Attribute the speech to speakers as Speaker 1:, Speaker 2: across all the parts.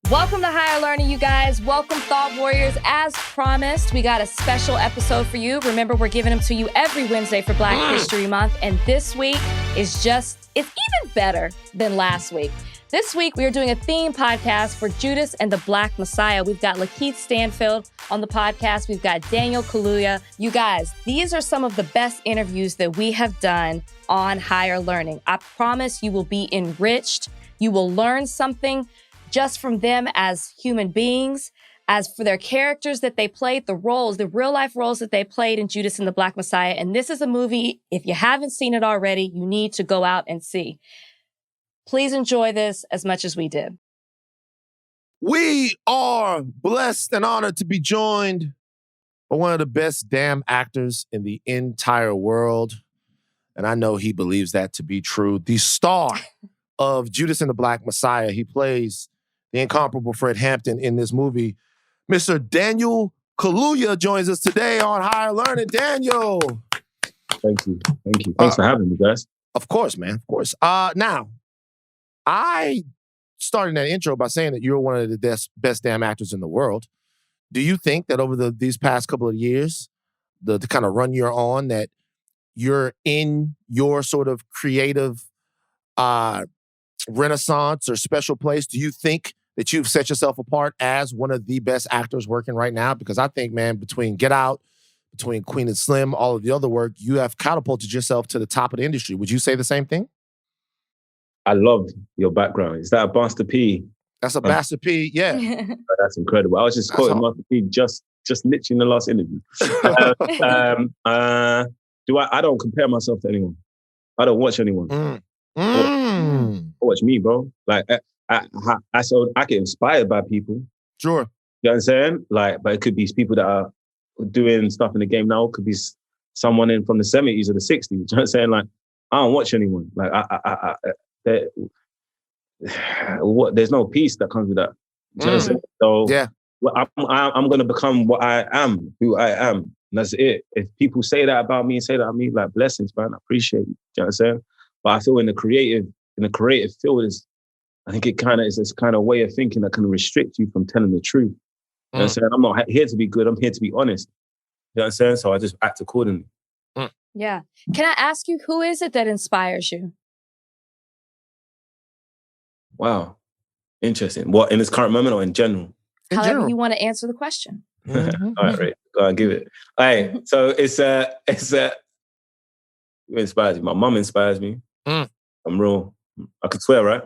Speaker 1: Welcome to Higher Learning, you guys. Welcome, Thought Warriors. As promised, we got a special episode for you. Remember, we're giving them to you every Wednesday for Black History Month. And this week it's even better than last week. This week, we are doing a theme podcast for Judas and the Black Messiah. We've got Lakeith Stanfield on the podcast. We've got Daniel Kaluuya. You guys, these are some of the best interviews that we have done on Higher Learning. I promise you will be enriched. You will learn something just from them as human beings, as for their characters that they played, the roles, the real life roles that they played in Judas and the Black Messiah. And this is a movie, if you haven't seen it already, you need to go out and see. Please enjoy this as much as we did.
Speaker 2: We are blessed and honored to be joined by one of the best damn actors in the entire world. And I know he believes that to be true. The star of Judas and the Black Messiah. He plays the incomparable Fred Hampton in this movie. Mr. Daniel Kaluuya joins us today on Higher Learning. Daniel.
Speaker 3: Thank you. Thanks for having me, guys.
Speaker 2: Of course, man. Of course. Now, I started that intro by saying that you're one of the best damn actors in the world. Do you think that over these past couple of years, the kind of run you're on, that you're in your sort of creative renaissance or special place? Do you think that you've set yourself apart as one of the best actors working right now? Because I think, man, between Get Out, between Queen and Slim, all of the other work, you have catapulted yourself to the top of the industry. Would you say the same thing?
Speaker 3: I love your background. Is that a Master P?
Speaker 2: That's a Master P, yeah.
Speaker 3: That's incredible. I was just quoting Master P just literally in the last interview. I don't compare myself to anyone. I don't watch anyone. I watch me, bro. Like, I get inspired by people.
Speaker 2: Sure.
Speaker 3: You know what I'm saying? Like, but it could be people that are doing stuff in the game now. It could be someone from the 70s or the 60s. You know what I'm saying? Like, I don't watch anyone. Like, there's no peace that comes with that. You know what I'm saying? So
Speaker 2: yeah.
Speaker 3: I'm going to become what I am, who I am. And that's it. If people say that about me and say that about me, like, blessings, man. I appreciate it. You know what I'm saying? But I feel in the creative field I think it kind of is this kind of way of thinking that can restrict you from telling the truth. You know what I'm saying? I'm not here to be good. I'm here to be honest. You know what I'm saying? So I just act accordingly.
Speaker 1: Yeah. Can I ask you, who is it that inspires you?
Speaker 3: Wow. Interesting. What, in this current moment or in general?
Speaker 1: However you want to answer the question.
Speaker 3: All right, right. Go on, give it. All right. So who inspires you? My mom inspires me. I'm real. I could swear, right?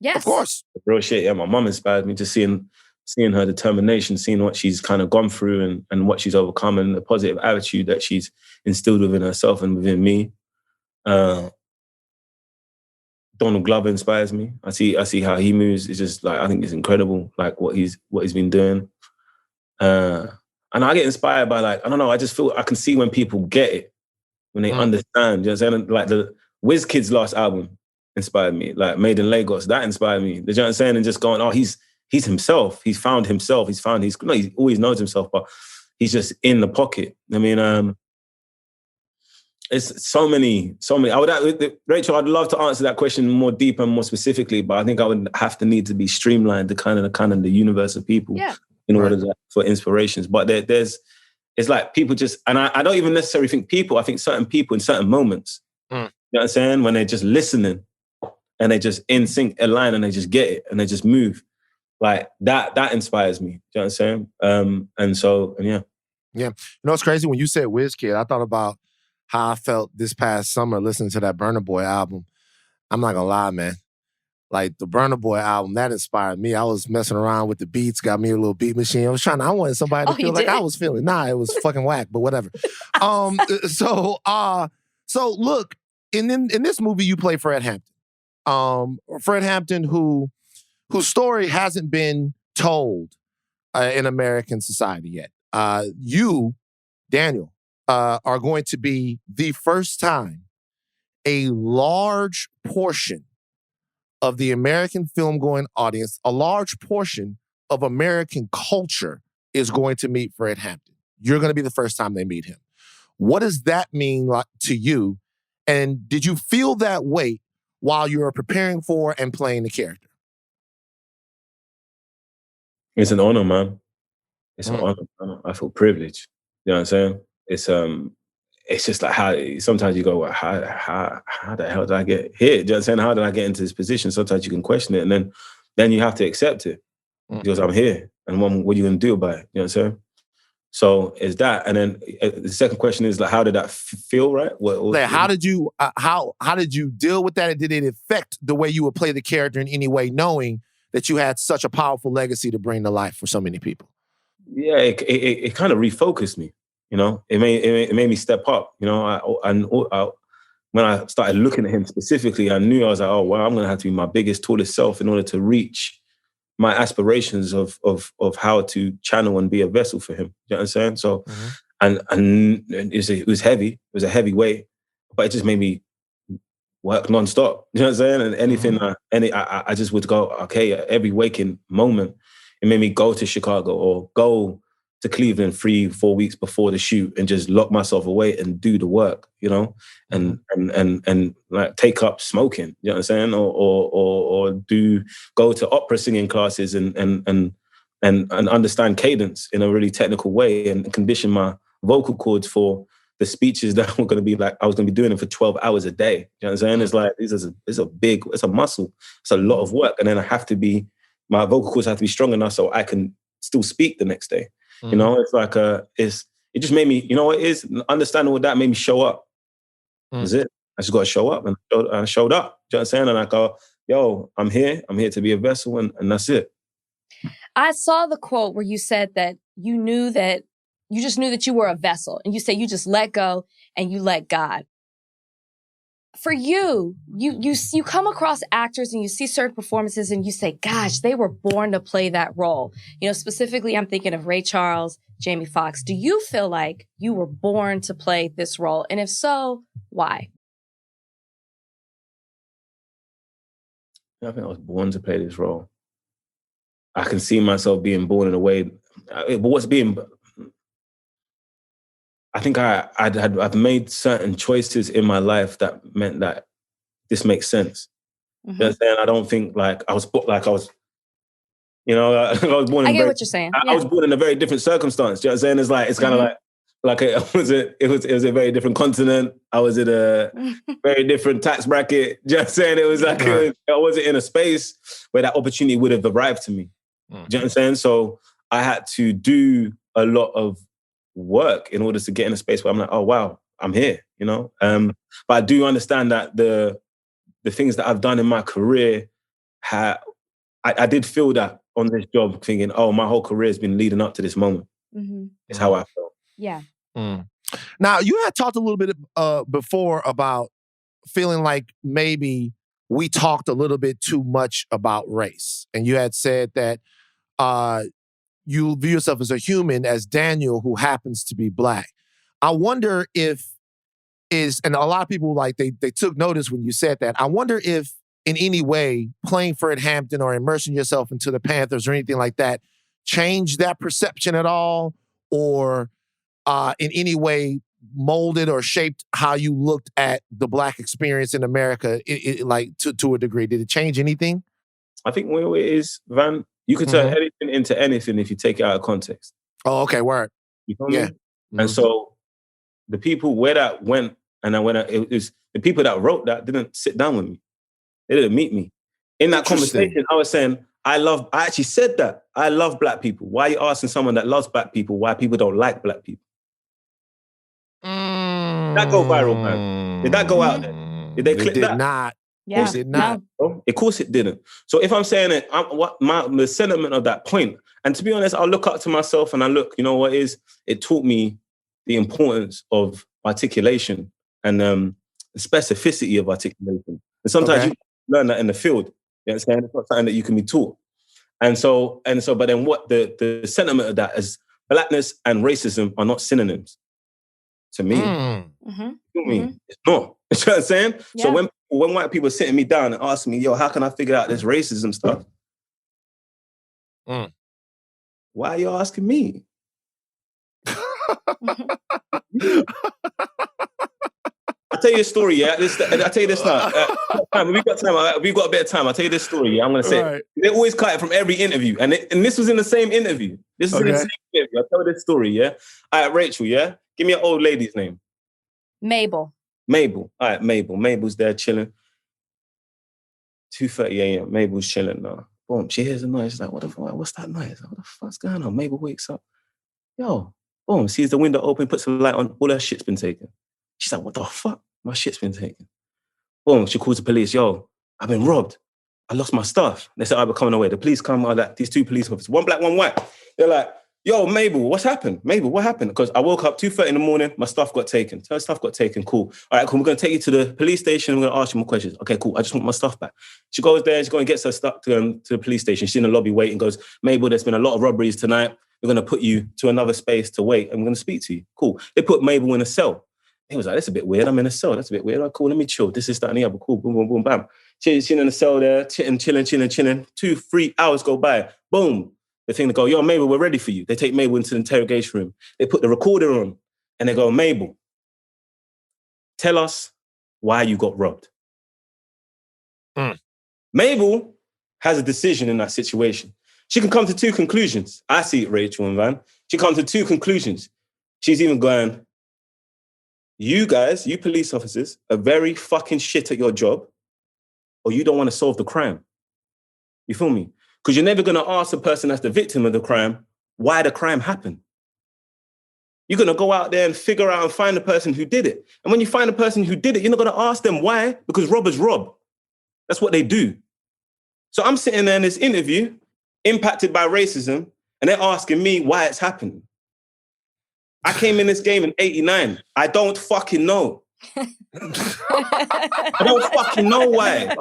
Speaker 1: Yes.
Speaker 2: Of course.
Speaker 3: Real shit. Yeah, my mom inspires me, just seeing her determination, seeing what she's kind of gone through and what she's overcome and the positive attitude that she's instilled within herself and within me. Donald Glover inspires me. I see how he moves. It's just like, I think it's incredible, like what he's been doing. And I get inspired by, like, I don't know, I just feel I can see when people get it, when they understand. You know what I'm saying? Like the WizKid's last album inspired me. Like Made in Lagos, that inspired me. You know what I'm saying? And just going, oh, he's himself. He's found himself. He always knows himself, but he's just in the pocket. I mean, it's so many. Rachel, I'd love to answer that question more deep and more specifically, but I think I would have to need to be streamlined to kind of the universe of people in order for inspirations. But it's like people just, and I don't even necessarily think people, I think certain people in certain moments, you know what I'm saying? When they're just listening and they just in sync, align, and they just get it and they just move. Like that inspires me. You know what I'm saying? Yeah.
Speaker 2: Yeah. You know what's crazy? When you said WizKid, I thought about how I felt this past summer listening to that Burna Boy album. I'm not gonna lie, man. Like the Burna Boy album, that inspired me. I was messing around with the beats, got me a little beat machine. I wanted somebody to feel like I was feeling. Nah, it was fucking whack, but whatever. So look, in this movie, you play Fred Hampton. Fred Hampton, whose story hasn't been told in American society yet. You, Daniel, are going to be the first time a large portion of the American film-going audience, a large portion of American culture is going to meet Fred Hampton. You're going to be the first time they meet him. What does that mean to you? And did you feel that weight while you were preparing for and playing the character?
Speaker 3: It's an honor, man. It's an honor. Man. I feel privileged. You know what I'm saying? It's just like how sometimes you go, well, how the hell did I get here? Do you know what I'm saying? How did I get into this position? Sometimes you can question it, and then you have to accept it because I'm here, and what are you going to do about it? You know what I'm saying? So is that, and then the second question is like, how did that feel? Right?
Speaker 2: How did you deal with that, and did it affect the way you would play the character in any way, knowing that you had such a powerful legacy to bring to life for so many people?
Speaker 3: Yeah, it kind of refocused me. You know, it made me step up. You know, when I started looking at him specifically, I knew I was like, oh wow, I'm gonna have to be my biggest, tallest self in order to reach my aspirations of how to channel and be a vessel for him. You know what I'm saying? So, and it was heavy. It was a heavy weight, but it just made me work nonstop. You know what I'm saying? And anything, I just would go, okay, every waking moment, it made me go to Chicago or go to Cleveland 3-4 weeks before the shoot and just lock myself away and do the work, you know, and like take up smoking, you know what I'm saying? Or go to opera singing classes and understand cadence in a really technical way and condition my vocal cords for the speeches that were going to be like, I was going to be doing them for 12 hours a day. You know what I'm saying? It's like, it's a muscle. It's a lot of work. And then my vocal cords have to be strong enough so I can still speak the next day. You know, it's like, it just made me, you know what it is? Understanding what that made me show up. That's it. I just got to show up, and I showed up. You know what I'm saying? And I go, yo, I'm here to be a vessel, and that's it.
Speaker 1: I saw the quote where you said that you just knew that you were a vessel, and you say you just let go and you let God. For you come across actors and you see certain performances and you say, gosh, they were born to play that role. You know, specifically, I'm thinking of Ray Charles, Jamie Foxx. Do you feel like you were born to play this role? And if so, why?
Speaker 3: I think I was born to play this role. I can see myself being born in a way, but I think I've made certain choices in my life that meant that this makes sense. You know what I'm saying? I don't think I was you know, I was born in
Speaker 1: I get what you're saying.
Speaker 3: I was born in a very different circumstance. You know what I'm saying? It's kind of like it was a very different continent. I was in a very different tax bracket. You know what I'm saying? It was like I wasn't in a space where that opportunity would have arrived to me. You know what I'm saying? So I had to do a lot of work in order to get in a space where I'm like, oh wow, I'm here, you know? But I do understand that the things that I've done in my career, I did feel that on this job, thinking, oh, my whole career has been leading up to this moment. It's how I felt.
Speaker 1: Yeah.
Speaker 2: Now, you had talked a little bit before about feeling like maybe we talked a little bit too much about race. And you had said that you view yourself as a human, as Daniel, who happens to be Black. I wonder and a lot of people they took notice when you said that. I wonder if in any way playing Fred Hampton or immersing yourself into the Panthers or anything like that changed that perception at all, or in any way molded or shaped how you looked at the Black experience in America, to a degree. Did it change anything?
Speaker 3: I think what it is, Van, you could turn anything into anything if you take it out of context.
Speaker 2: Oh, okay, word.
Speaker 3: You know what I mean? And so the people where that went, it was the people that wrote that didn't sit down with me. They didn't meet me. In that conversation, I was saying, I actually said that. I love Black people. Why are you asking someone that loves Black people why people don't like Black people? Did that go viral, man? Did that go out there? Did they click that?
Speaker 2: It did not.
Speaker 1: Yeah.
Speaker 2: Of course it did not.
Speaker 3: No. Of course it didn't. So if I'm saying it, the sentiment of that point, and to be honest, I'll look up to myself and you know what is? It taught me the importance of articulation and the specificity of articulation. And sometimes you learn that in the field. You understand? It's not something that you can be taught. And so, but then what the sentiment of that is, Blackness and racism are not synonyms to me. It's not. You know what I'm saying? Yeah. So when white people are sitting me down and asking me, yo, how can I figure out this racism stuff? Why are you asking me? tell you a story, yeah? I tell you this now. We've got time. We've got a bit of time. I'll tell you this story, yeah? I'm going to say it. They always cut it from every interview. And this was in the same interview. This is in the same interview. I'll tell you this story, yeah? All right, Rachel, yeah? Give me an old lady's name.
Speaker 1: Mabel.
Speaker 3: All right, Mabel. Mabel's there chilling. 2:30 a.m. Mabel's chilling now. Boom, she hears a noise. She's like, what the fuck? What's that noise? What the fuck's going on? Mabel wakes up. Yo, boom, sees the window open, puts the light on. All her shit's been taken. She's like, what the fuck? My shit's been taken. Boom, she calls the police. Yo, I've been robbed. I lost my stuff. They said, we're coming away. The police come, like, these two police officers, one black, one white. They're like, yo, Mabel, what's happened? Mabel, what happened? Because I woke up 2:30 in the morning, my stuff got taken. Her stuff got taken, cool. All right, cool, we're going to take you to the police station. We're going to ask you more questions. Okay, cool, I just want my stuff back. She goes there, she goes and gets her stuff to the police station. She's in the lobby waiting, goes, Mabel, there's been a lot of robberies tonight. We're going to put you to another space to wait, and we're going to speak to you. Cool. They put Mabel in a cell. He was like, that's a bit weird. I'm in a cell. That's a bit weird. Like, cool, let me chill. This is that and the other. Cool, boom, boom, boom, bam. She's in the cell there, chilling. 2-3 hours go by. Boom. The thing, they go, yo, Mabel, we're ready for you. They take Mabel into the interrogation room. They put the recorder on and they go, Mabel, tell us why you got robbed. Mabel has a decision in that situation. She can come to two conclusions. I see it, Rachel and Van. She comes to two conclusions. She's even going, you guys, you police officers, are very fucking shit at your job, or you don't want to solve the crime. You feel me? Because you're never going to ask the person that's the victim of the crime why the crime happened. You're going to go out there and figure out and find the person who did it. And when you find the person who did it, you're not going to ask them why, because robbers rob. That's what they do. So I'm sitting there in this interview, impacted by racism, and they're asking me why it's happened. I came in this game in 89. I don't fucking know. I don't fucking know why.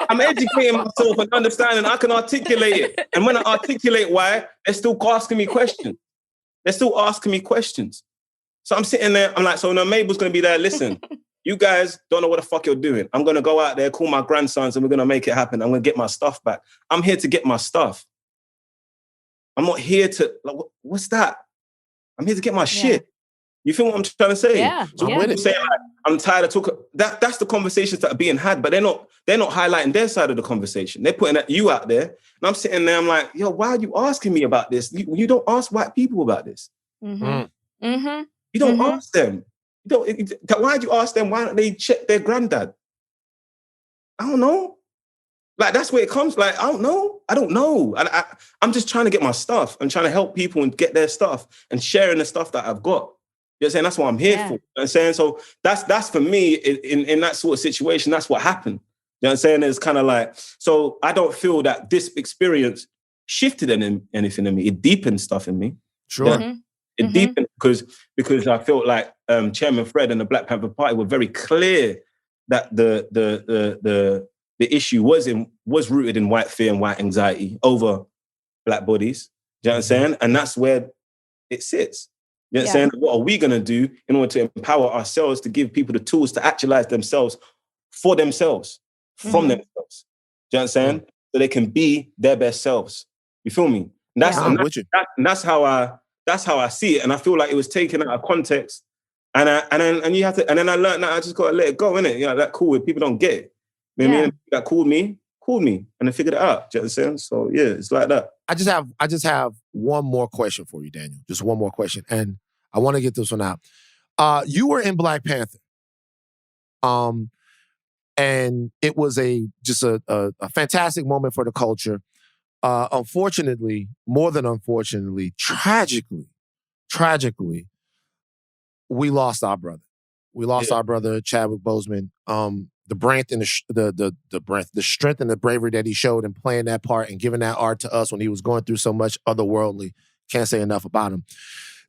Speaker 3: I'm educating myself and understanding I can articulate it. And when I articulate why, they're still asking me questions. So I'm sitting there, I'm like, so now Mabel's going to be there, listen, you guys don't know what the fuck you're doing. I'm going to go out there, call my grandsons, and we're going to make it happen. I'm going to get my stuff back. I'm here to get my stuff. I'm not here to, like, what's that? I'm here to get my shit. You feel what I'm trying to say?
Speaker 1: Yeah.
Speaker 3: So when you say, like, I'm tired of talking, that's the conversations that are being had, but they're not highlighting their side of the conversation. They're putting you out there. And I'm sitting there, I'm like, yo, why are you asking me about this? You don't ask white people about this.
Speaker 1: Mm-hmm. Mm-hmm.
Speaker 3: You don't ask them. Why'd you ask them? Why don't they check their granddad? I don't know. Like, that's where it comes. Like, I don't know. I'm just trying to get my stuff. I'm trying to help people and get their stuff and sharing the stuff that I've got. You know what I'm saying? That's what I'm here for. You know what I'm saying? So that's for me, in that sort of situation, that's what happened. You know what I'm saying? It's kind of like, so I don't feel that this experience shifted anything in me. It deepened stuff in me.
Speaker 2: Sure.
Speaker 3: Yeah. It deepened because I felt like Chairman Fred and the Black Panther Party were very clear that the issue was rooted in white fear and white anxiety over black bodies. Do you know what I'm saying? And that's where it sits. You know what I'm saying? What are we going to do in order to empower ourselves to give people the tools to actualize themselves for themselves, from themselves? Do you know what I'm saying? So they can be their best selves. You feel me? And that's how I see it. And I feel like it was taken out of context. And then I learned that I just got to let it go, innit? You know, that cool if people don't get it. You know what I mean? That called me, and I figured it out. Do you know what I'm saying? So yeah, it's like that.
Speaker 2: I just have one more question for you, Daniel. Just one more question. And I want to get this one out. You were in Black Panther. And it was just a fantastic moment for the culture. Unfortunately, more than unfortunately, tragically, we lost our brother. We lost our brother, Chadwick Boseman. The strength and the bravery that he showed in playing that part and giving that art to us when he was going through so much otherworldly. Can't say enough about him.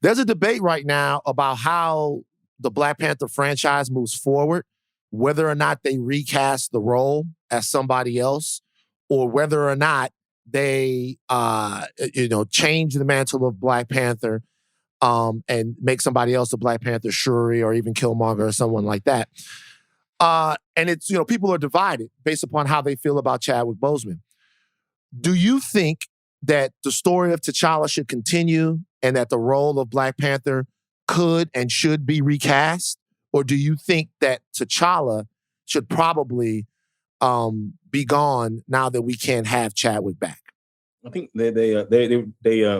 Speaker 2: There's a debate right now about how the Black Panther franchise moves forward, whether or not they recast the role as somebody else, or whether or not they change the mantle of Black Panther and make somebody else a Black Panther, Shuri, or even Killmonger or someone like that. And it's, people are divided based upon how they feel about Chadwick Boseman. Do you think that the story of T'Challa should continue and that the role of Black Panther could and should be recast? Or do you think that T'Challa should probably be gone now that we can't have Chadwick back?
Speaker 3: I think they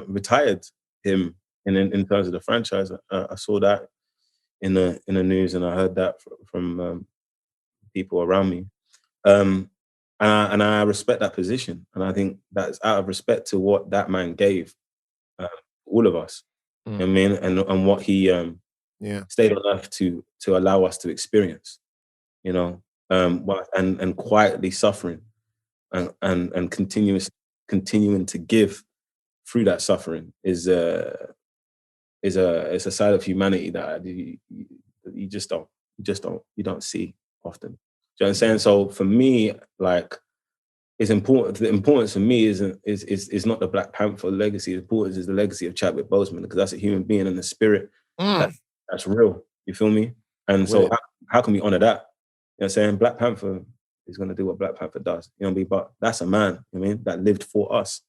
Speaker 3: retired him in terms of the franchise. I saw that in the news, and I heard that from people around me. And I respect that position, and I think that's out of respect to what that man gave all of us. You know what I mean, and what he stayed on earth to allow us to experience. You know, and quietly suffering, and continuing to give through that suffering is a side of humanity that you don't see often. Do you know what I'm saying? So for me, like, it's important. The importance for me is not the Black Panther legacy. The importance is the legacy of Chadwick Boseman, because that's a human being and the spirit that's real. You feel me? And so how can we honor that? You know what I'm saying? Black Panther is going to do what Black Panther does. You know what I mean? But that's a man, you know what I mean, that lived for us.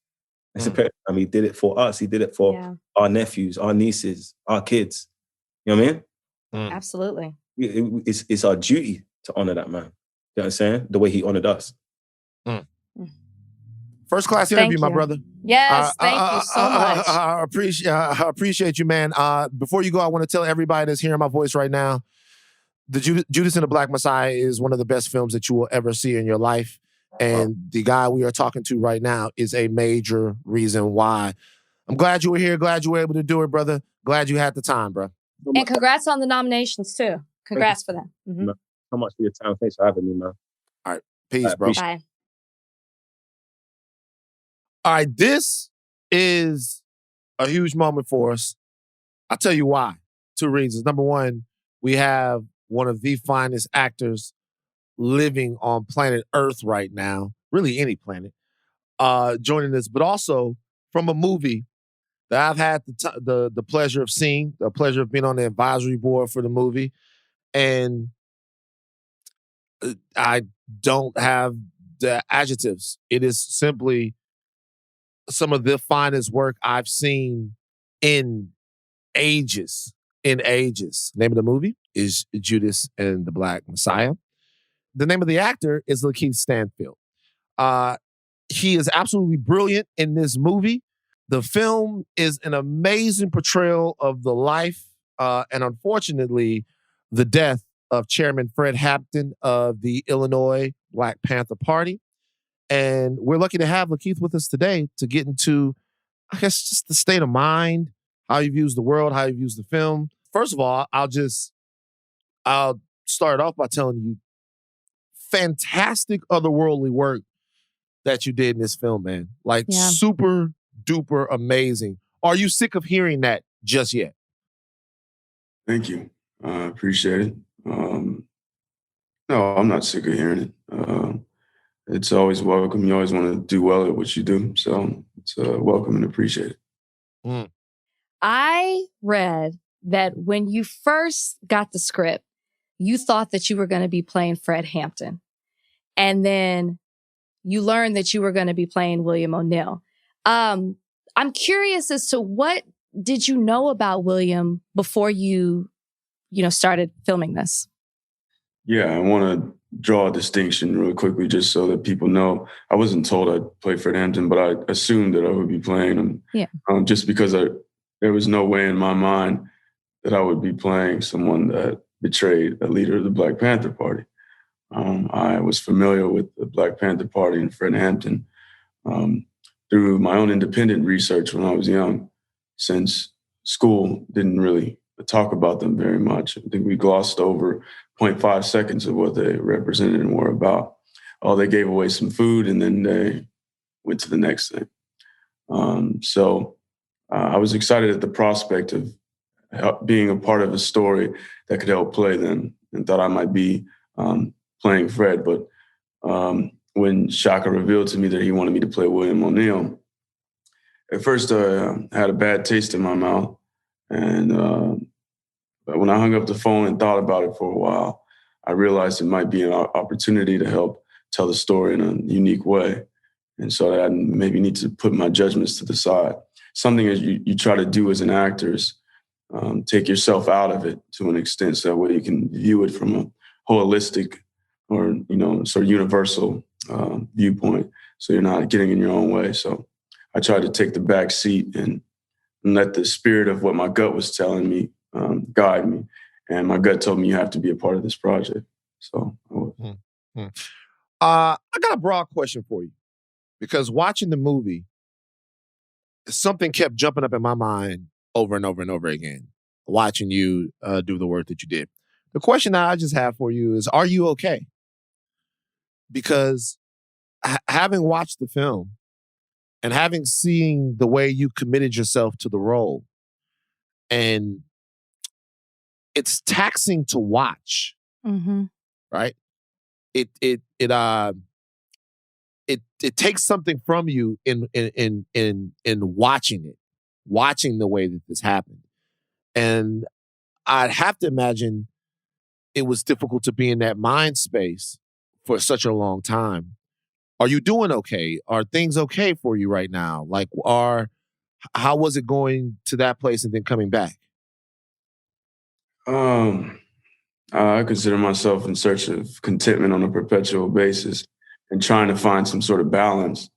Speaker 3: He did it for us. He did it for our nephews, our nieces, our kids. You know what I mean?
Speaker 1: Absolutely.
Speaker 3: It's our duty to honor that man. You know what I'm saying? The way he honored us.
Speaker 2: First class interview, my brother.
Speaker 1: Yes, thank you so much.
Speaker 2: I appreciate you, man. Before you go, I want to tell everybody that's hearing my voice right now, the Judas and the Black Messiah is one of the best films that you will ever see in your life. And the guy we are talking to right now is a major reason why. I'm glad you were here. Glad you were able to do it, brother. Glad you had the time, bro.
Speaker 1: And congrats on the nominations, too. Congrats for them.
Speaker 3: So much for your time. Thanks for having me, man.
Speaker 2: All right. Peace, bro.
Speaker 1: Bye.
Speaker 2: All right. This is a huge moment for us. I'll tell you why. 2 reasons. Number one, we have one of the finest actors living on planet Earth right now, really any planet, joining us, but also from a movie that I've had the pleasure of seeing, the pleasure of being on the advisory board for the movie. And I don't have the adjectives. It is simply some of the finest work I've seen in ages. Name of the movie is Judas and the Black Messiah. The name of the actor is Lakeith Stanfield. He is absolutely brilliant in this movie. The film is an amazing portrayal of the life and unfortunately the death of Chairman Fred Hampton of the Illinois Black Panther Party. And we're lucky to have Lakeith with us today to get into, I guess, just the state of mind, how he views the world, how he views the film. First of all, I'll start off by telling you, fantastic otherworldly work that you did in this film, man. Like, super duper amazing. Are you sick of hearing that just yet?
Speaker 4: Thank you. I appreciate it. No, I'm not sick of hearing it. It's always welcome. You always want to do well at what you do. So it's welcome and appreciate it.
Speaker 1: I read that when you first got the script, you thought that you were going to be playing Fred Hampton. And then you learned that you were going to be playing William O'Neill. I'm curious as to what did you know about William before you started filming this?
Speaker 4: Yeah, I want to draw a distinction really quickly just so that people know. I wasn't told I'd play Fred Hampton, but I assumed that I would be playing him.
Speaker 1: Yeah.
Speaker 4: Just because there was no way in my mind that I would be playing someone that betrayed a leader of the Black Panther Party. I was familiar with the Black Panther Party and Fred Hampton through my own independent research when I was young, since school didn't really talk about them very much. I think we glossed over 0.5 seconds of what they represented and were about. They gave away some food and then they went to the next thing. So I was excited at the prospect of being a part of a story that could help play them, and thought I might be playing Fred. But when Shaka revealed to me that he wanted me to play William O'Neill, at first I had a bad taste in my mouth. And but when I hung up the phone and thought about it for a while, I realized it might be an opportunity to help tell the story in a unique way. And so I maybe need to put my judgments to the side. Something that you try to do as an actor is take yourself out of it to an extent, so that way you can view it from a holistic or, sort of universal viewpoint, so you're not getting in your own way. So I tried to take the back seat and let the spirit of what my gut was telling me guide me. And my gut told me, you have to be a part of this project. So
Speaker 2: I got a broad question for you, because watching the movie, something kept jumping up in my mind over and over and over again, watching you do the work that you did. The question that I just have for you is, are you okay? Because having watched the film and having seen the way you committed yourself to the role, and it's taxing to watch, right? It takes something from you in watching the way that this happened. And I'd have to imagine it was difficult to be in that mind space for such a long time. Are you doing okay? Are things okay for you right now? Like, how was it going to that place and then coming back?
Speaker 4: I consider myself in search of contentment on a perpetual basis and trying to find some sort of balance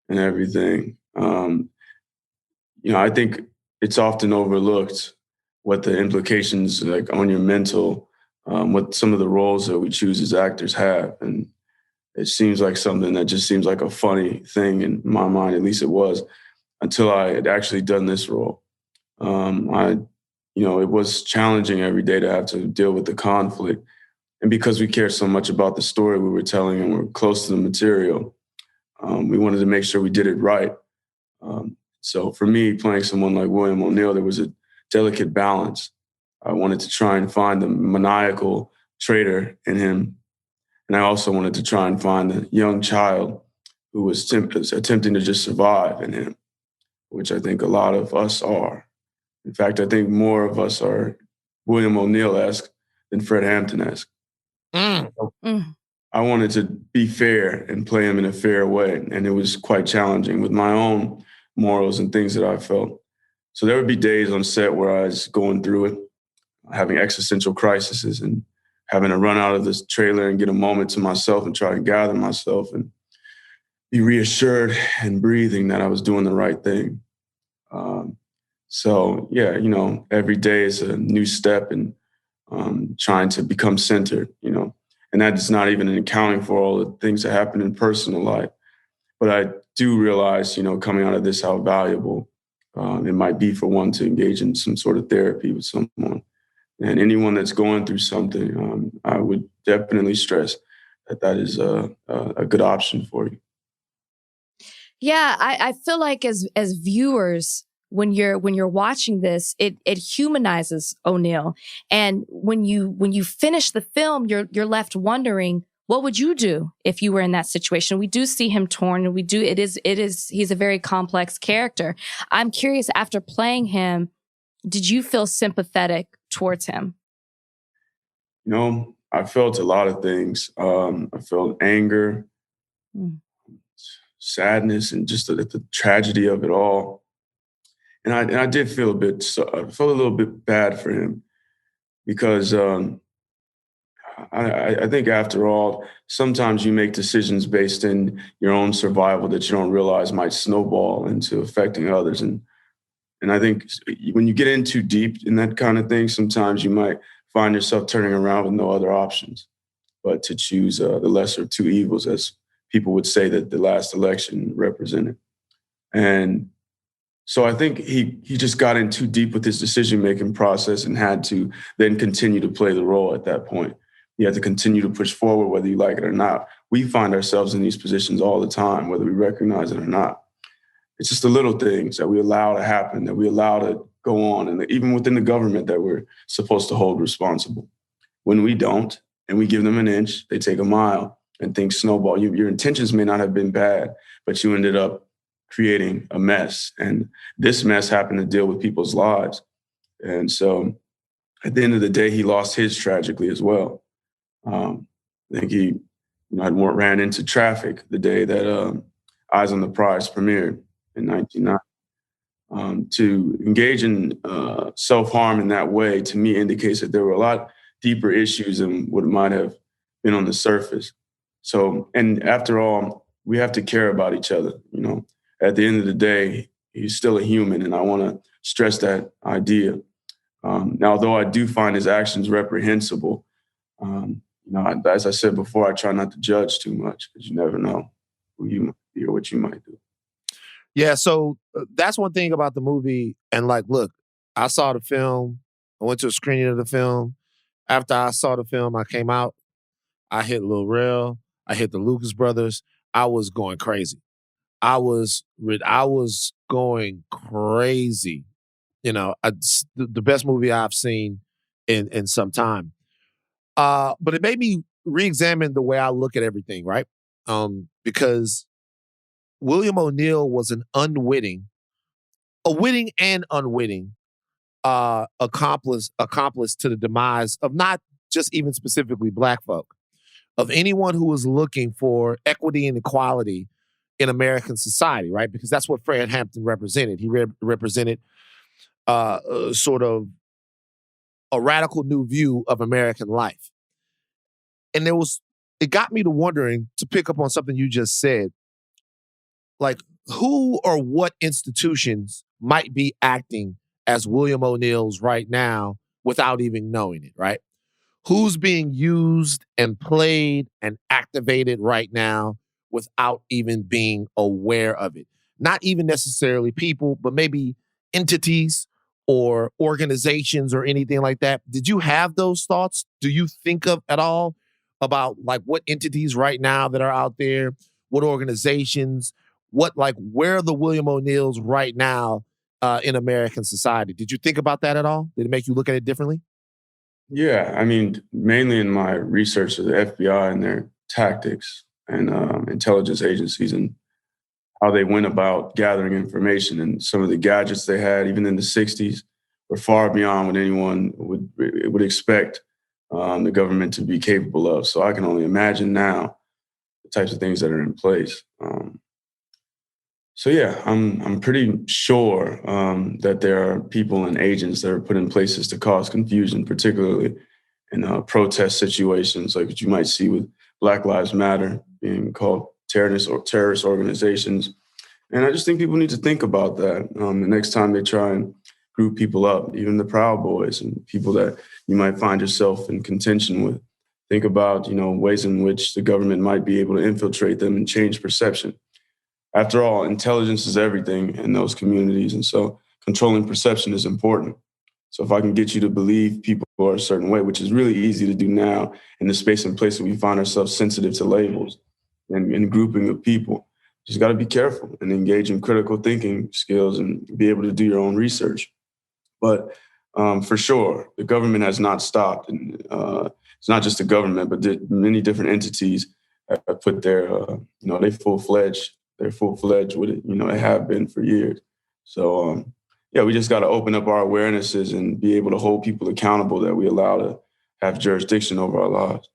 Speaker 4: in everything. I think it's often overlooked what the implications like on your mental, what some of the roles that we choose as actors have. And it seems like something that just seems like a funny thing in my mind, at least it was, until I had actually done this role. It was challenging every day to have to deal with the conflict. And because we care so much about the story we were telling and we're close to the material, we wanted to make sure we did it right. So for me, playing someone like William O'Neill, there was a delicate balance. I wanted to try and find the maniacal traitor in him. And I also wanted to try and find the young child who was attempting to just survive in him, which I think a lot of us are. In fact, I think more of us are William O'Neill-esque than Fred Hampton-esque. I wanted to be fair and play him in a fair way. And it was quite challenging with my own morals and things that I felt. So there would be days on set where I was going through it, having existential crises and having to run out of this trailer and get a moment to myself and try to gather myself and be reassured and breathing that I was doing the right thing. Every day is a new step in trying to become centered, and that is not even accounting for all the things that happen in personal life. But I do realize, coming out of this, how valuable it might be for one to engage in some sort of therapy with someone. And anyone that's going through something, I would definitely stress that is a good option for you.
Speaker 1: Yeah, I feel like as viewers, when you're watching this, it humanizes O'Neill. And when you finish the film, you're left wondering, what would you do if you were in that situation? We do see him torn, and he's a very complex character. I'm curious, after playing him, did you feel sympathetic towards him?
Speaker 4: I felt a lot of things. I felt anger, sadness, and just the tragedy of it all. And I did feel I felt a little bit bad for him, because I think after all, sometimes you make decisions based in your own survival that you don't realize might snowball into affecting others. And I think when you get in too deep in that kind of thing, sometimes you might find yourself turning around with no other options but to choose the lesser of two evils, as people would say that the last election represented. And so I think he just got in too deep with his decision-making process and had to then continue to play the role at that point. You have to continue to push forward, whether you like it or not. We find ourselves in these positions all the time, whether we recognize it or not. It's just the little things that we allow to happen, that we allow to go on, and even within the government that we're supposed to hold responsible. When we don't, and we give them an inch, they take a mile, and things snowball. Your intentions may not have been bad, but you ended up creating a mess. And this mess happened to deal with people's lives. And so at the end of the day, he lost his tragically as well. I think he ran into traffic the day that Eyes on the Prize premiered in 1990. To engage in self-harm in that way, to me, indicates that there were a lot deeper issues than what might have been on the surface. So, and after all, we have to care about each other. At the end of the day, he's still a human, and I want to stress that idea. Now, although I do find his actions reprehensible, as I said before, I try not to judge too much because you never know who you might be or what you might do.
Speaker 2: Yeah, so that's one thing about the movie. And look, I saw the film. I went to a screening of the film. After I saw the film, I came out. I hit Lil Rel. I hit the Lucas Brothers. I was going crazy. I was going crazy. The best movie I've seen in some time. But it made me re-examine the way I look at everything, right? Because William O'Neal was a witting and unwitting accomplice to the demise of not just even specifically Black folk, of anyone who was looking for equity and equality in American society, right? Because that's what Fred Hampton represented. He represented sort of a radical new view of American life. And it got me to wondering, to pick up on something you just said, who or what institutions might be acting as William O'Neal's right now without even knowing it, right? Who's being used and played and activated right now without even being aware of it? Not even necessarily people, but maybe entities or organizations or anything like that. Did you have those thoughts? Do you think of at all about what entities right now that are out there, what organizations, where are the William O'Neals right now in American society? Did you think about that at all? Did it make you look at it differently?
Speaker 4: Yeah, I mean, mainly in my research of the FBI and their tactics and intelligence agencies and how they went about gathering information, and some of the gadgets they had, even in the 60s, were far beyond what anyone would expect the government to be capable of. So I can only imagine now the types of things that are in place. So yeah, I'm pretty sure that there are people and agents that are put in places to cause confusion, particularly in protest situations like what you might see with Black Lives Matter being called terrorist organizations. And I just think people need to think about that the next time they try and group people up, even the Proud Boys and people that you might find yourself in contention with. Think about, ways in which the government might be able to infiltrate them and change perception. After all, intelligence is everything in those communities. And so controlling perception is important. So if I can get you to believe people are a certain way, which is really easy to do now in the space and place where we find ourselves sensitive to labels and grouping of people, you just got to be careful and engage in critical thinking skills and be able to do your own research. But for sure, the government has not stopped. And it's not just the government, but many different entities have put they're full-fledged with it. They have been for years. So, we just got to open up our awarenesses and be able to hold people accountable that we allow to have jurisdiction over our lives.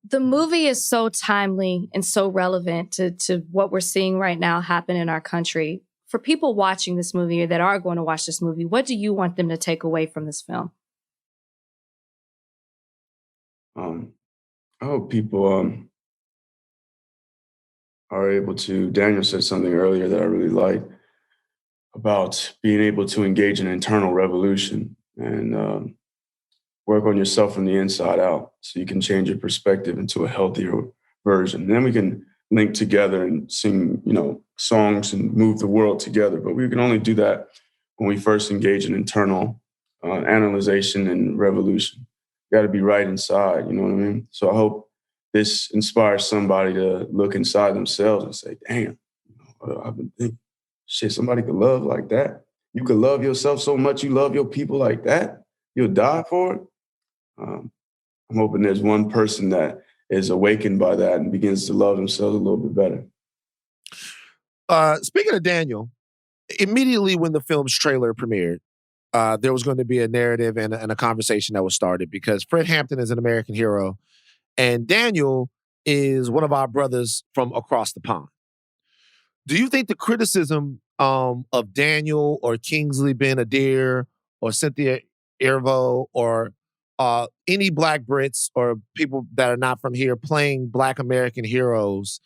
Speaker 1: The movie is so timely and so relevant to what we're seeing right now happen in our country. For people watching this movie or that are going to watch this movie, what do you want them to take away from this film?
Speaker 4: I hope people are able to, Daniel said something earlier that I really liked about being able to engage in internal revolution and work on yourself from the inside out so you can change your perspective into a healthier version. And then we can link together and sing, songs and move the world together. But we can only do that when we first engage in internal analyzation and revolution. You got to be right inside, you know what I mean? So I hope this inspires somebody to look inside themselves and say, damn, I've been thinking, shit, somebody could love like that. You could love yourself so much, you love your people like that. You'll die for it. I'm hoping there's one person that is awakened by that and begins to love themselves a little bit better.
Speaker 2: Speaking of Daniel, immediately when the film's trailer premiered, there was going to be a narrative and a conversation that was started because Fred Hampton is an American hero and Daniel is one of our brothers from across the pond. Do you think the criticism of Daniel or Kingsley Ben-Adir or Cynthia Erivo or any Black Brits or people that are not from here playing Black American heroes,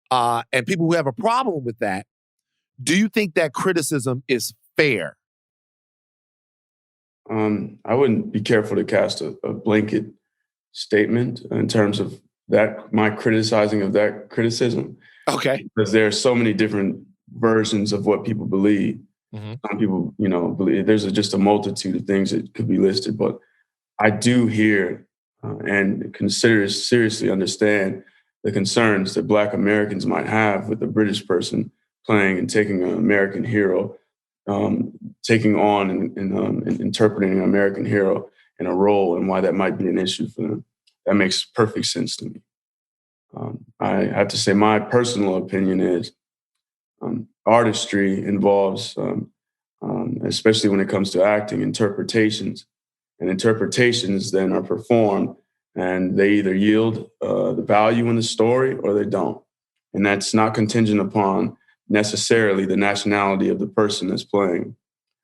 Speaker 2: and people who have a problem with that, do you think that criticism is fair?
Speaker 4: I wouldn't be careful to cast a blanket statement in terms of that, my criticizing of that criticism.
Speaker 2: Okay.
Speaker 4: Because there are so many different versions of what people believe. Mm-hmm. Some people, believe there's just a multitude of things that could be listed, but I do hear and consider seriously understand the concerns that Black Americans might have with a British person playing and taking an American hero, taking on and interpreting an American hero in a role, and why that might be an issue for them. That makes perfect sense to me. I have to say my personal opinion is artistry involves, especially when it comes to acting, interpretations. And interpretations then are performed, and they either yield the value in the story or they don't. And that's not contingent upon necessarily the nationality of the person that's playing.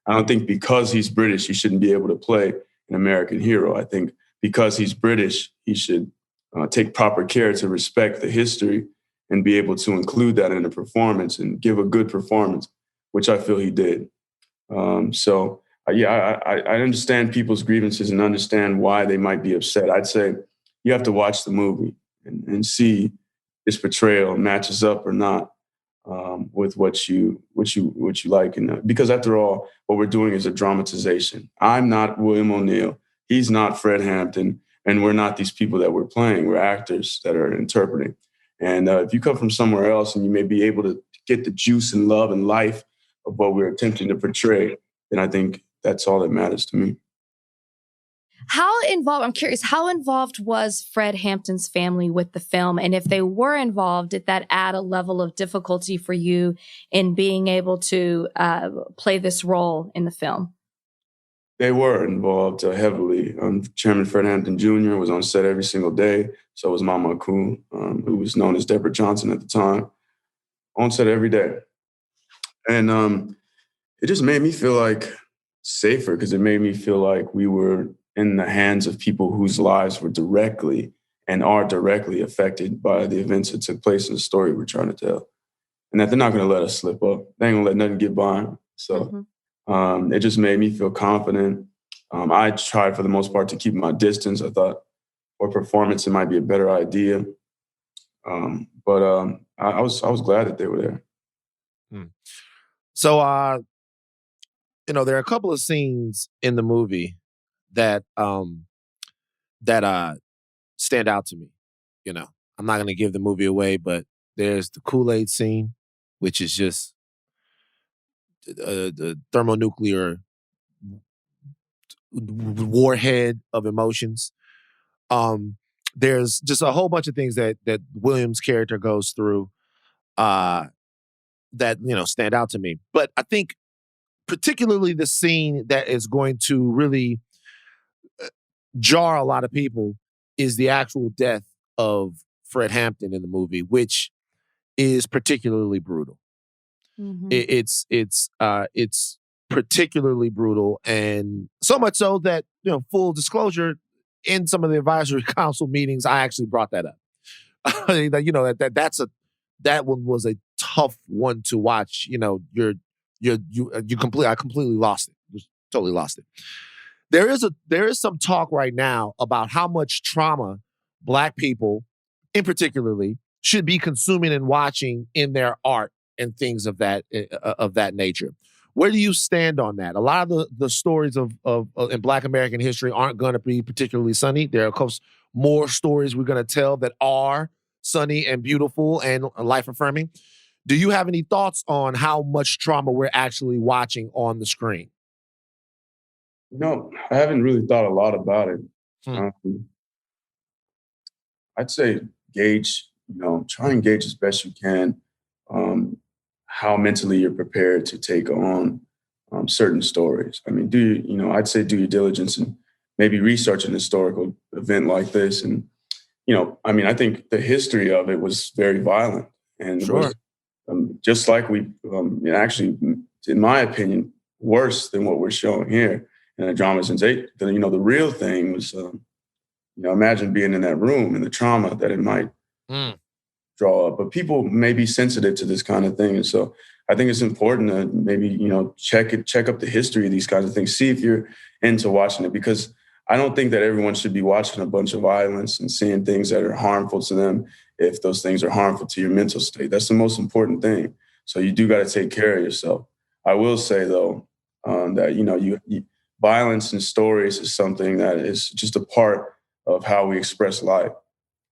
Speaker 4: I don't think because he's British, he shouldn't be able to play an American hero. I think because he's British, he should take proper care to respect the history and be able to include that in the performance and give a good performance, which I feel he did. I understand people's grievances and understand why they might be upset. I'd say you have to watch the movie and see this portrayal matches up or not with what you like. And because after all, what we're doing is a dramatization. I'm not William O'Neill. He's not Fred Hampton. And we're not these people that we're playing. We're actors that are interpreting. And if you come from somewhere else and you may be able to get the juice and love and life of what we're attempting to portray, then I think that's all that matters to me.
Speaker 1: I'm curious, how involved was Fred Hampton's family with the film? And if they were involved, did that add a level of difficulty for you in being able to play this role in the film?
Speaker 4: They were involved heavily. Chairman Fred Hampton Jr. was on set every single day. So was Mama Akun, who was known as Deborah Johnson at the time, on set every day. And it just made me feel like safer, because it made me feel like we were in the hands of people whose lives were directly and are directly affected by the events that took place in the story we're trying to tell. And that they're not going to let us slip up. They ain't going to let nothing get by them. So it just made me feel confident. I tried for the most part to keep my distance. I thought for performance, it might be a better idea. But I was glad that they were there.
Speaker 2: So, there are a couple of scenes in the movie that stand out to me. I'm not going to give the movie away, but there's the Kool-Aid scene, which is just the thermonuclear warhead of emotions. There's just a whole bunch of things that William's character goes through that stand out to me. But I think particularly the scene that is going to really jar a lot of people is the actual death of Fred Hampton in the movie, which is particularly brutal. Mm-hmm. It's particularly brutal, and so much so that, full disclosure, in some of the advisory council meetings, I actually brought that up. That one was a tough one to watch. I completely lost it. Just totally lost it. There is some talk right now about how much trauma Black people, in particularly, should be consuming and watching in their art and things of that nature. Where do you stand on that? A lot of the stories of in Black American history aren't going to be particularly sunny. There are, of course, more stories we're going to tell that are sunny and beautiful and life-affirming. Do you have any thoughts on how much trauma we're actually watching on the screen?
Speaker 4: I haven't really thought a lot about it. I'd say try and gauge as best you can how mentally you're prepared to take on certain stories. I mean, I'd say do your diligence and maybe research an historical event like this. And, I think the history of it was very violent and
Speaker 2: sure.
Speaker 4: just like actually, in my opinion, worse than what we're showing here in the drama. Since the real thing was, imagine being in that room and the trauma that it might draw up. But people may be sensitive to this kind of thing, and so I think it's important to maybe check up the history of these kinds of things. See if you're into watching it, because I don't think that everyone should be watching a bunch of violence and seeing things that are harmful to them if those things are harmful to your mental state. That's the most important thing. So you do got to take care of yourself. I will say, though, that, violence in stories is something that is just a part of how we express life.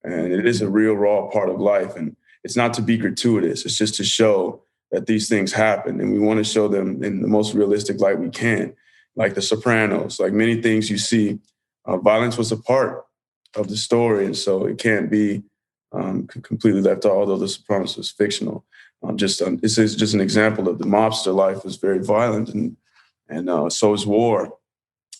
Speaker 4: And it is a real raw part of life. And it's not to be gratuitous. It's just to show that these things happen. And we want to show them in the most realistic light we can. Like The Sopranos, like many things you see, violence was a part of the story. And so it can't be completely left out, although The Sopranos was fictional. This is just an example of the mobster life was very violent, and so is war.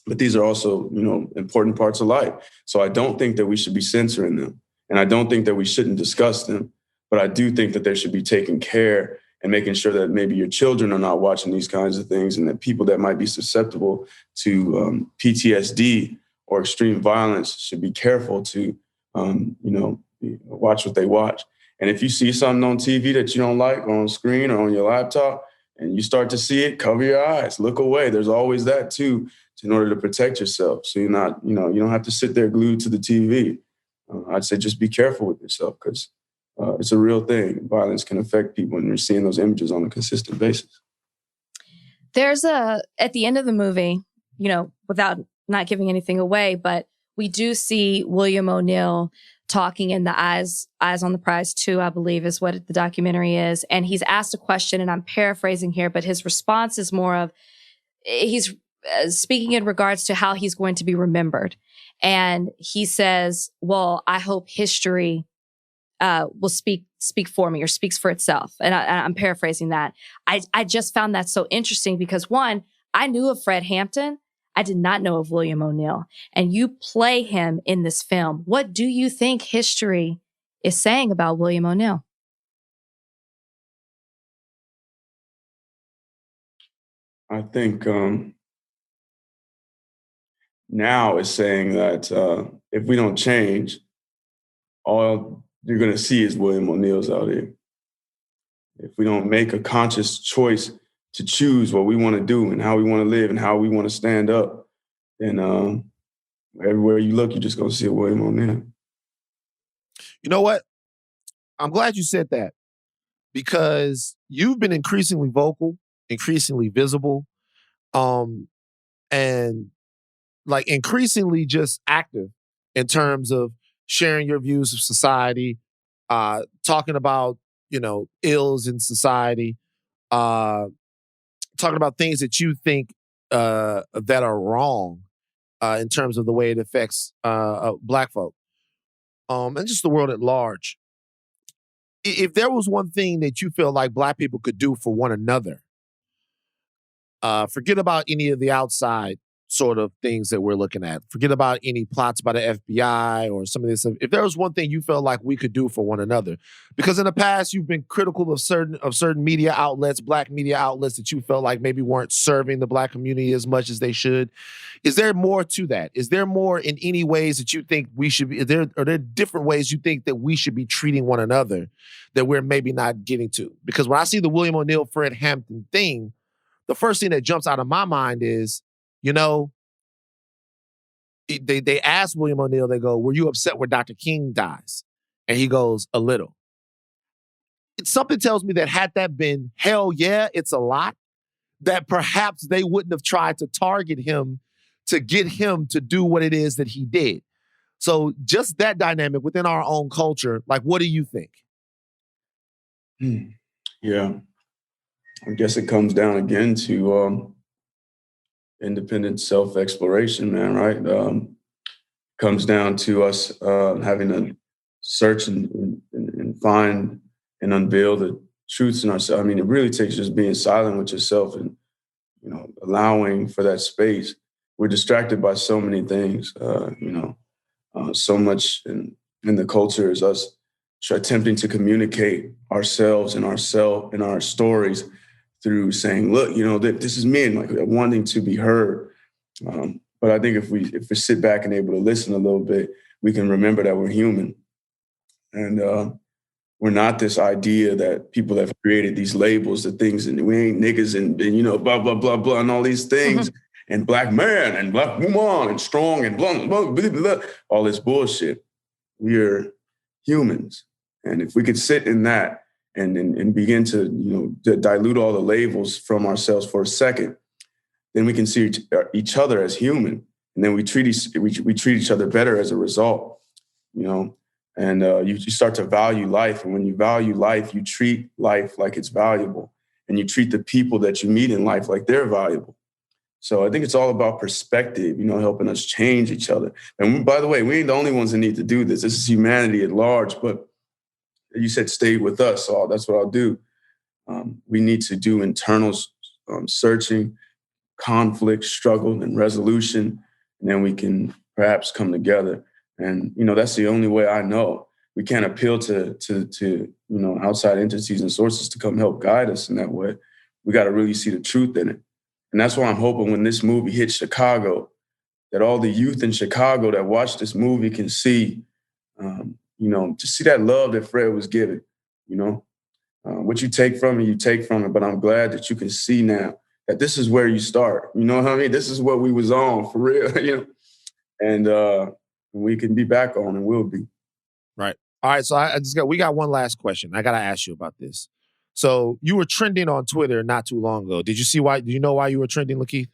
Speaker 4: But these are also, important parts of life. So I don't think that we should be censoring them, and I don't think that we shouldn't discuss them. But I do think that they should be taken care and making sure that maybe your children are not watching these kinds of things, and that people that might be susceptible to PTSD or extreme violence should be careful to, watch what they watch. And if you see something on TV that you don't like, or on screen or on your laptop, and you start to see it, cover your eyes, look away. There's always that too, in order to protect yourself. So you're not, you don't have to sit there glued to the TV. I'd say just be careful with yourself, because it's a real thing. Violence can affect people, and you're seeing those images on a consistent basis.
Speaker 1: There's at the end of the movie, without not giving anything away, but we do see William O'Neill talking in the Eyes on the Prize 2, I believe is what the documentary is. And he's asked a question, and I'm paraphrasing here, but his response is more of, he's speaking in regards to how he's going to be remembered. And he says, well, I hope history will speak for me, or speaks for itself. And I'm paraphrasing that. I just found that so interesting, because one, I knew of Fred Hampton. I did not know of William O'Neill. And you play him in this film. What do you think history is saying about William O'Neill?
Speaker 4: I think now it's saying that if we don't change, all you're going to see is William O'Neill's out here. If we don't make a conscious choice to choose what we want to do and how we want to live and how we want to stand up, then everywhere you look, you're just going to see a William O'Neill.
Speaker 2: You know what? I'm glad you said that, because you've been increasingly vocal, increasingly visible, and like increasingly just active in terms of sharing your views of society, talking about, ills in society, talking about things that you think that are wrong in terms of the way it affects Black folk, and just the world at large. If there was one thing that you feel like Black people could do for one another, forget about any of the outside sort of things that we're looking at. Forget about any plots by the FBI or some of this stuff. If there was one thing you felt like we could do for one another, because in the past you've been critical of certain media outlets, Black media outlets, that you felt like maybe weren't serving the Black community as much as they should. Is there more to that? Is there more in any ways that you think we should be? Are there different ways you think that we should be treating one another that we're maybe not getting to? Because when I see the William O'Neill, Fred Hampton thing, the first thing that jumps out of my mind is, they asked William O'Neill, they go, were you upset when Dr. King dies? And he goes, a little. Something tells me that had that been, hell yeah, it's a lot, that perhaps they wouldn't have tried to target him to get him to do what it is that he did. So just that dynamic within our own culture, like, what do you think?
Speaker 4: Yeah. I guess it comes down again to independent self-exploration, man, right? Comes down to us having to search and find and unveil the truths in ourselves. I mean, it really takes just being silent with yourself and, allowing for that space. We're distracted by so many things, so much in the culture is us attempting to communicate ourselves and our stories through saying, look, this is me, and like wanting to be heard. But I think if we sit back and able to listen a little bit, we can remember that we're human. And we're not this idea that people have created these labels of things, and we ain't niggas and blah, blah, blah, blah, and all these things, and black man and black woman and strong and blah, blah, blah, blah, blah, all this bullshit. We are humans. And if we could sit in that and begin to, to dilute all the labels from ourselves for a second, then we can see each other as human. And then we treat each other better as a result, And you start to value life. And when you value life, you treat life like it's valuable. And you treat the people that you meet in life like they're valuable. So I think it's all about perspective, helping us change each other. And by the way, we ain't the only ones that need to do this. This is humanity at large. But you said stay with us. So that's what I'll do. We need to do internal searching, conflict, struggle, and resolution. And then we can perhaps come together. And, that's the only way I know. We can't appeal to outside entities and sources to come help guide us in that way. We got to really see the truth in it. And that's why I'm hoping when this movie hits Chicago, that all the youth in Chicago that watch this movie can see, to see that love that Fred was giving, what you take from it, you take from it. But I'm glad that you can see now that this is where you start. You know what I mean? This is what we was on for real, And we can be back on and will be.
Speaker 2: Right. All right. So we got one last question. I got to ask you about this. So you were trending on Twitter not too long ago. Did you know why you were trending, Lakeith?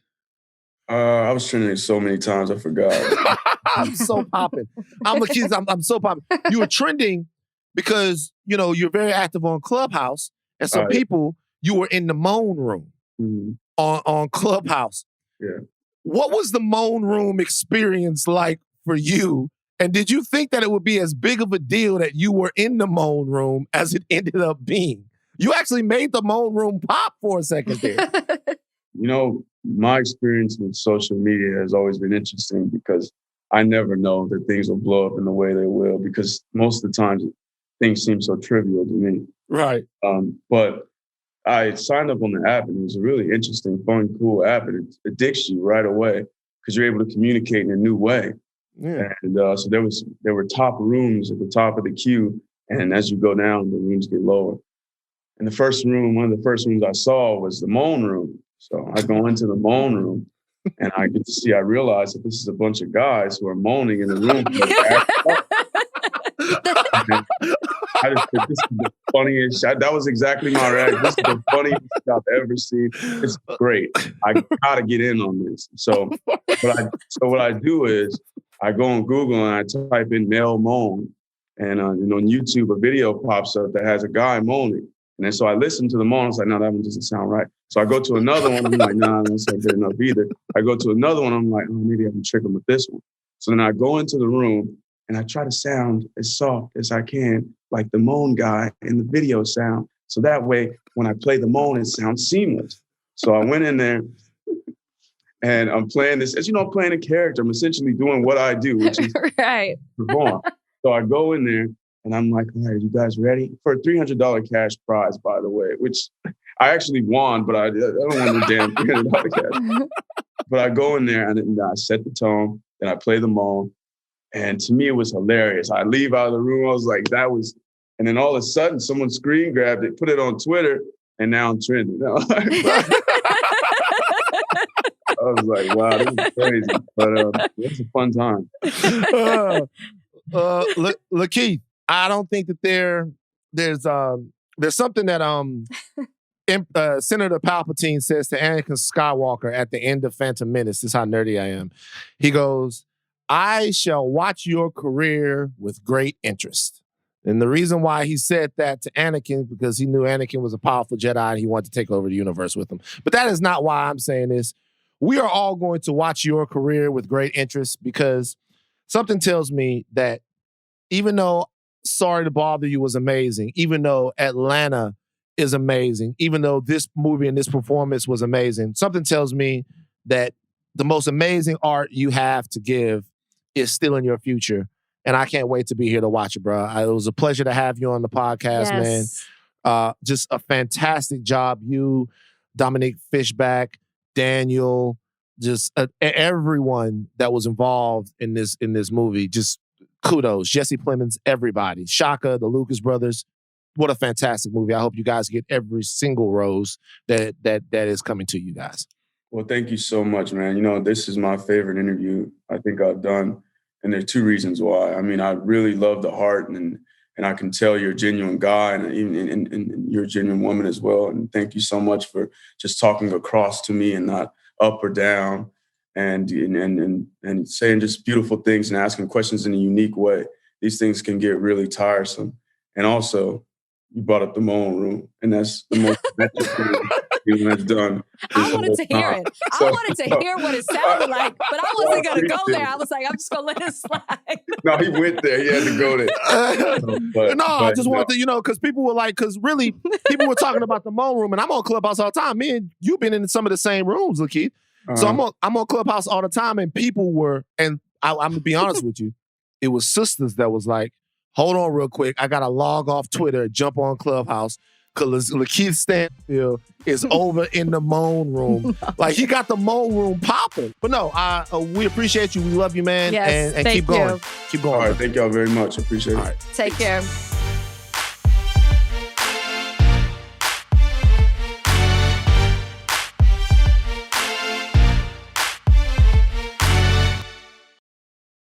Speaker 4: I was trending so many times, I forgot.
Speaker 2: I'm so popping. I'm so popping. You were trending because, you're very active on Clubhouse. And so you were in the moan room on Clubhouse.
Speaker 4: Yeah.
Speaker 2: What was the moan room experience like for you? And did you think that it would be as big of a deal that you were in the moan room as it ended up being? You actually made the moan room pop for a second there.
Speaker 4: My experience with social media has always been interesting because I never know that things will blow up in the way they will, because most of the times things seem so trivial to me.
Speaker 2: Right.
Speaker 4: But I signed up on the app, and it was a really interesting, fun, cool app. And it addicts you right away because you're able to communicate in a new way.
Speaker 2: Yeah.
Speaker 4: And so there were top rooms at the top of the queue. And as you go down, the rooms get lower. And one of the first rooms I saw was the moan room. So I go into the moan room and I realize that this is a bunch of guys who are moaning in the room. I just said, this is the funniest. That was exactly my reaction. This is the funniest I've ever seen. It's great. I gotta get in on this. So what I do is I go on Google and I type in male moan, and on YouTube a video pops up that has a guy moaning. And then so I listen to the moan. I was like, no, that one doesn't sound right. So I go to another one. I'm like, nah, that's not good enough either. I go to another one. I'm like, oh, maybe I can trick him with this one. So then I go into the room and I try to sound as soft as I can, like the moan guy in the video sound. So that way, when I play the moan, it sounds seamless. So I went in there and I'm playing this. As you know, I'm playing a character. I'm essentially doing what I do, which is perform. So I go in there and I'm like, all right, you guys ready? For a $300 cash prize, by the way, which I actually won, but I don't want no damn $300 cash. But I go in there and I set the tone, and I play the moan. And to me, it was hilarious. I leave out of the room. I was like, and then all of a sudden, someone screen grabbed it, put it on Twitter, and now I'm trending. I was like, wow, this is crazy. But it's a fun time.
Speaker 2: Lakeith, I don't think that there's something that Senator Palpatine says to Anakin Skywalker at the end of Phantom Menace. This is how nerdy I am. He goes, I shall watch your career with great interest. And the reason why he said that to Anakin, because he knew Anakin was a powerful Jedi and he wanted to take over the universe with him. But that is not why I'm saying this. We are all going to watch your career with great interest, because something tells me that even though Sorry to Bother You was amazing, even though Atlanta is amazing, even though this movie and this performance was amazing, something tells me that the most amazing art you have to give is still in your future. And I can't wait to be here to watch it, bro. It was a pleasure to have you on the podcast, man. Just a fantastic job. You, Dominique Fishback, Daniel, just everyone that was involved in this movie. Just kudos. Jesse Plemons, everybody. Shaka, the Lucas brothers. What a fantastic movie. I hope you guys get every single rose that is coming to you guys.
Speaker 4: Well, thank you so much, man. You know, this is my favorite interview I think I've done. And there are two reasons why. I mean, I really love the heart, and I can tell you're a genuine guy, and you're a genuine woman as well. And thank you so much for just talking across to me and not up or down, and saying just beautiful things and asking questions in a unique way. These things can get really tiresome. And also, you brought up the Moan Room, and that's the most thing that's done.
Speaker 1: I wanted to hear it. I wanted to hear what it sounded like, but I wasn't going to go there. I was like, I'm just going to let it slide.
Speaker 4: No, he went there. He had to go there.
Speaker 2: I just wanted to, because people were like, because really, people were talking about the Moan Room, and I'm on Clubhouse all the time. Me and you've been in some of the same rooms, Lakeith. So I'm on Clubhouse all the time, and people were, and I'm going to be honest with you, it was sisters that was like, hold on real quick. I got to log off Twitter, jump on Clubhouse, because Lakeith Stanfield is over in the Moan Room. Like, he got the Moan Room popping. But no, we appreciate you. We love you, man.
Speaker 1: Yes,
Speaker 2: and keep going. Keep going.
Speaker 4: All right, thank y'all very much. Appreciate it.
Speaker 2: All right.
Speaker 1: Take care.